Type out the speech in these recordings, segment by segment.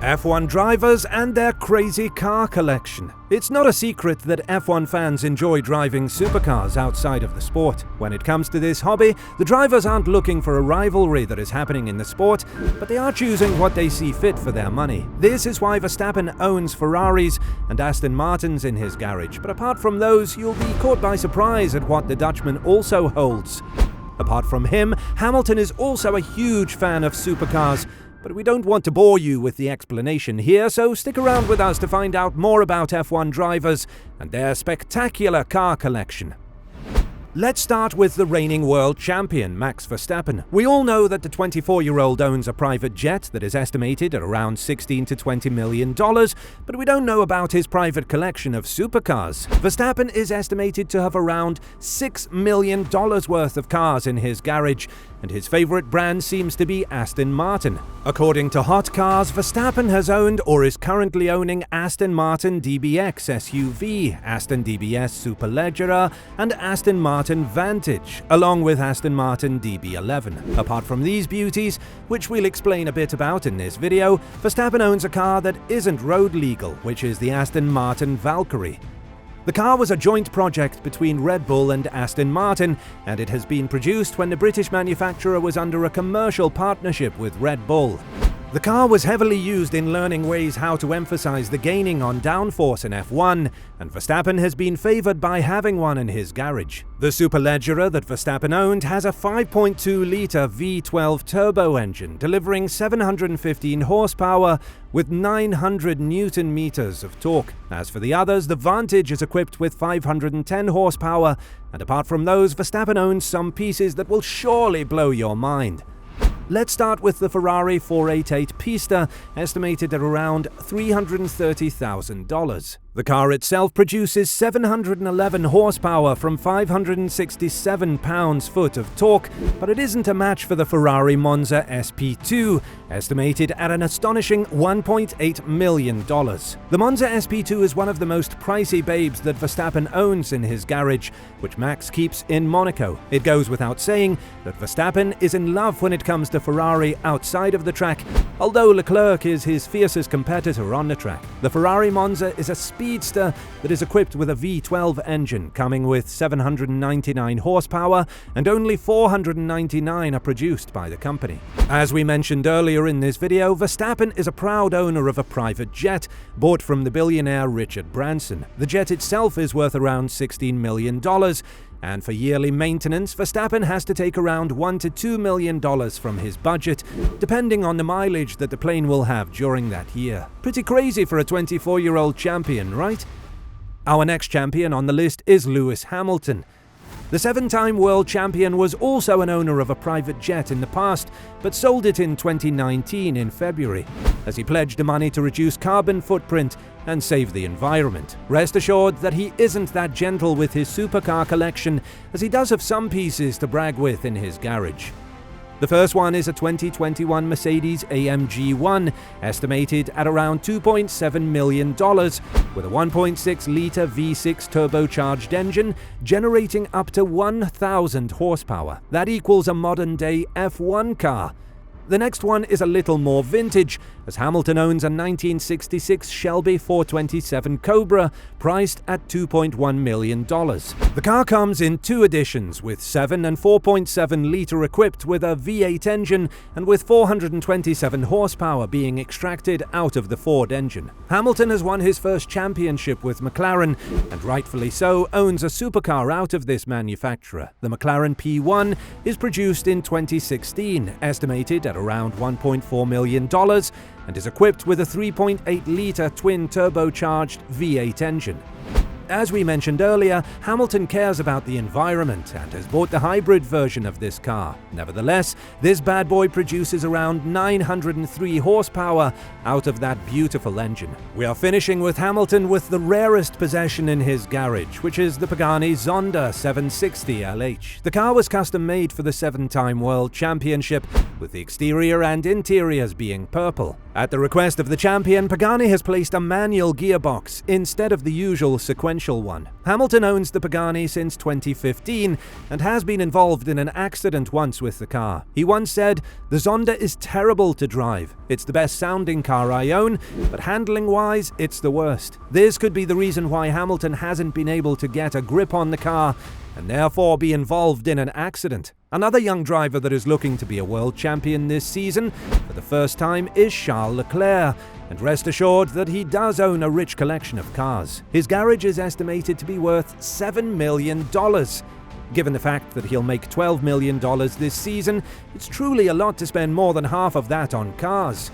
F1 drivers and their crazy car collection. It's not a secret that F1 fans enjoy driving supercars outside of the sport. When it comes to this hobby, the drivers aren't looking for a rivalry that is happening in the sport, but they are choosing what they see fit for their money. This is why Verstappen owns Ferraris and Aston Martins in his garage, but apart from those, you'll be caught by surprise at what the Dutchman also holds. Apart from him, Hamilton is also a huge fan of supercars, but we don't want to bore you with the explanation here, so stick around with us to find out more about F1 drivers and their spectacular car collection. Let's start with the reigning world champion, Max Verstappen. We all know that the 24-year-old owns a private jet that is estimated at around $16 to $20 million, but we don't know about his private collection of supercars. Verstappen is estimated to have around $6 million worth of cars in his garage, and his favorite brand seems to be Aston Martin. According to Hot Cars, Verstappen has owned or is currently owning Aston Martin DBX SUV, Aston DBS Superleggera, and Aston Martin Vantage, along with Aston Martin DB11. Apart from these beauties, which we'll explain a bit about in this video, Verstappen owns a car that isn't road legal, which is the Aston Martin Valkyrie. The car was a joint project between Red Bull and Aston Martin, and it has been produced when the British manufacturer was under a commercial partnership with Red Bull. The car was heavily used in learning ways how to emphasize the gaining on downforce in F1, and Verstappen has been favored by having one in his garage. The Superleggera that Verstappen owned has a 5.2-litre V12 turbo engine, delivering 715 horsepower with 900 Newton-meters of torque. As for the others, the Vantage is equipped with 510 horsepower, and apart from those, Verstappen owns some pieces that will surely blow your mind. Let's start with the Ferrari 488 Pista, estimated at around $330,000. The car itself produces 711 horsepower from 567 pounds-foot of torque, but it isn't a match for the Ferrari Monza SP2, estimated at an astonishing $1.8 million. The Monza SP2 is one of the most pricey babes that Verstappen owns in his garage, which Max keeps in Monaco. It goes without saying that Verstappen is in love when it comes to Ferrari outside of the track, although Leclerc is his fiercest competitor on the track. The Ferrari Monza is a speedster that is equipped with a V12 engine, coming with 799 horsepower, and only 499 are produced by the company. As we mentioned earlier in this video, Verstappen is a proud owner of a private jet, bought from the billionaire Richard Branson. The jet itself is worth around $16 million, and for yearly maintenance, Verstappen has to take around $1 to $2 million from his budget, depending on the mileage that the plane will have during that year. Pretty crazy for a 24-year-old champion, right? Our next champion on the list is Lewis Hamilton. The 7-time world champion was also an owner of a private jet in the past, but sold it in 2019 in February, as he pledged the money to reduce carbon footprint and save the environment. Rest assured that he isn't that gentle with his supercar collection, as he does have some pieces to brag with in his garage. The first one is a 2021 Mercedes-AMG 1, estimated at around $2.7 million, with a 1.6-litre V6 turbocharged engine generating up to 1,000 horsepower. That equals a modern-day F1 car. The next one is a little more vintage, as Hamilton owns a 1966 Shelby 427 Cobra, priced at $2.1 million. The car comes in two editions, with 7 and 4.7-litre equipped with a V8 engine and with 427 horsepower being extracted out of the Ford engine. Hamilton has won his first championship with McLaren, and rightfully so, owns a supercar out of this manufacturer. The McLaren P1 is produced in 2016, estimated at around $1.4 million, and is equipped with a 3.8-litre twin turbocharged V8 engine. As we mentioned earlier, Hamilton cares about the environment and has bought the hybrid version of this car. Nevertheless, this bad boy produces around 903 horsepower out of that beautiful engine. We are finishing with Hamilton with the rarest possession in his garage, which is the Pagani Zonda 760 LH. The car was custom made for the 7-time world championship, with the exterior and interiors being purple. At the request of the champion, Pagani has placed a manual gearbox instead of the usual sequential influential one. Hamilton owns the Pagani since 2015 and has been involved in an accident once with the car. He once said, "The Zonda is terrible to drive. It's the best sounding car I own, but handling-wise, it's the worst." This could be the reason why Hamilton hasn't been able to get a grip on the car and therefore be involved in an accident. Another young driver that is looking to be a world champion this season for the first time is Charles Leclerc, and rest assured that he does own a rich collection of cars. His garage is estimated to be worth $7 million. Given the fact that he'll make $12 million this season, it's truly a lot to spend more than half of that on cars.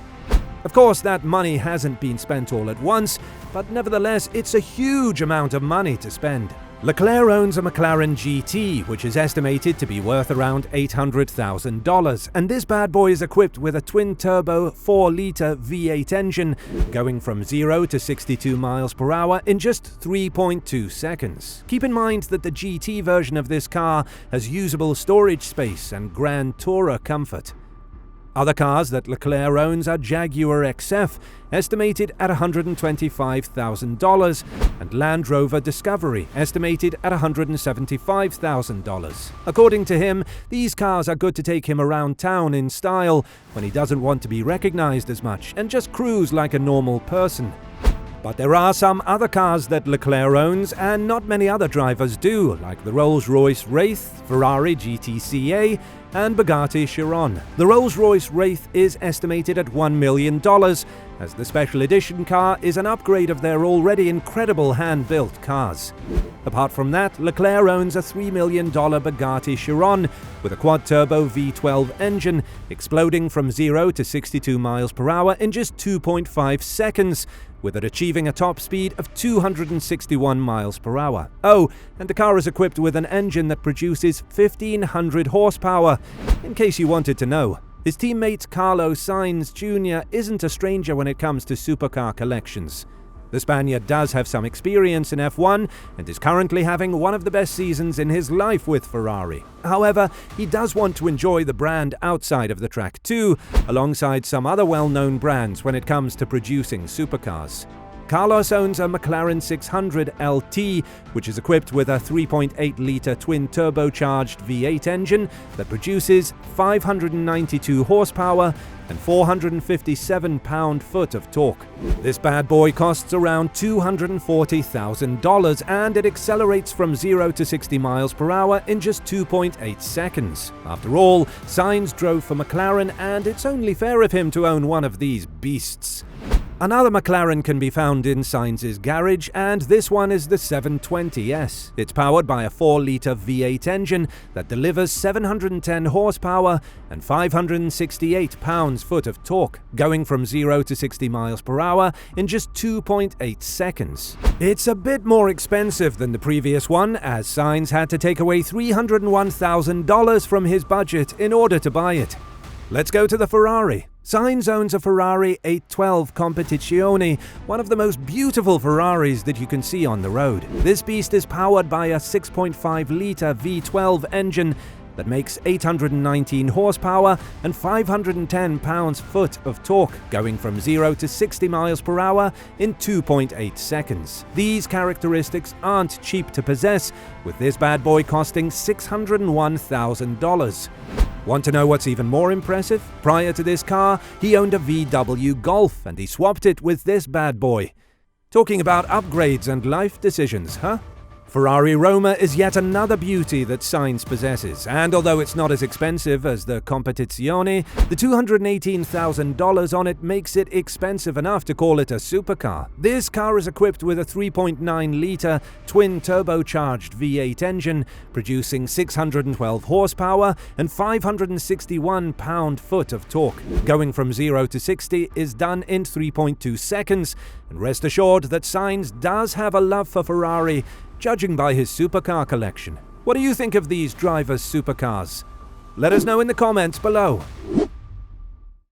Of course, that money hasn't been spent all at once, but nevertheless, it's a huge amount of money to spend. Leclerc owns a McLaren GT, which is estimated to be worth around $800,000, and this bad boy is equipped with a twin-turbo 4-litre V8 engine, going from 0 to 62 miles per hour in just 3.2 seconds. Keep in mind that the GT version of this car has usable storage space and Grand Tourer comfort. Other cars that Leclerc owns are Jaguar XF, estimated at $125,000, and Land Rover Discovery, estimated at $175,000. According to him, these cars are good to take him around town in style when he doesn't want to be recognized as much and just cruise like a normal person. But there are some other cars that Leclerc owns and not many other drivers do, like the Rolls-Royce Wraith, Ferrari GTCA, and Bugatti Chiron. The Rolls-Royce Wraith is estimated at $1 million, as the special edition car is an upgrade of their already incredible hand-built cars. Apart from that, Leclerc owns a $3 million Bugatti Chiron with a quad-turbo V12 engine, exploding from 0 to 62 miles per hour in just 2.5 seconds, with it achieving a top speed of 261 miles per hour. Oh, and the car is equipped with an engine that produces 1,500 horsepower, in case you wanted to know. His teammate Carlos Sainz Jr. isn't a stranger when it comes to supercar collections. The Spaniard does have some experience in F1 and is currently having one of the best seasons in his life with Ferrari. However, he does want to enjoy the brand outside of the track too, alongside some other well-known brands when it comes to producing supercars. Carlos owns a McLaren 600 LT, which is equipped with a 3.8-litre twin-turbocharged V8 engine that produces 592 horsepower and 457 pound-foot of torque. This bad boy costs around $240,000 and it accelerates from 0 to 60 miles per hour in just 2.8 seconds. After all, Sainz drove for McLaren and it's only fair of him to own one of these beasts. Another McLaren can be found in Sainz's garage, and this one is the 720S. It's powered by a 4-litre V8 engine that delivers 710 horsepower and 568 pounds-foot of torque, going from 0 to 60 miles per hour in just 2.8 seconds. It's a bit more expensive than the previous one, as Sainz had to take away $301,000 from his budget in order to buy it. Let's go to the Ferrari. Sainz owns a Ferrari 812 Competizione, one of the most beautiful Ferraris that you can see on the road. This beast is powered by a 6.5-litre V12 engine that makes 819 horsepower and 510 pounds-foot of torque, going from 0 to 60 miles per hour in 2.8 seconds. These characteristics aren't cheap to possess, with this bad boy costing $601,000. Want to know what's even more impressive? Prior to this car, he owned a VW Golf and he swapped it with this bad boy. Talking about upgrades and life decisions, huh? Ferrari Roma is yet another beauty that Sainz possesses, and although it's not as expensive as the Competizione, the $218,000 on it makes it expensive enough to call it a supercar. This car is equipped with a 3.9-litre twin-turbocharged V8 engine, producing 612 horsepower and 561 pound-foot of torque. Going from 0 to 60 is done in 3.2 seconds, and rest assured that Sainz does have a love for Ferrari, judging by his supercar collection. What do you think of these drivers' supercars? Let us know in the comments below.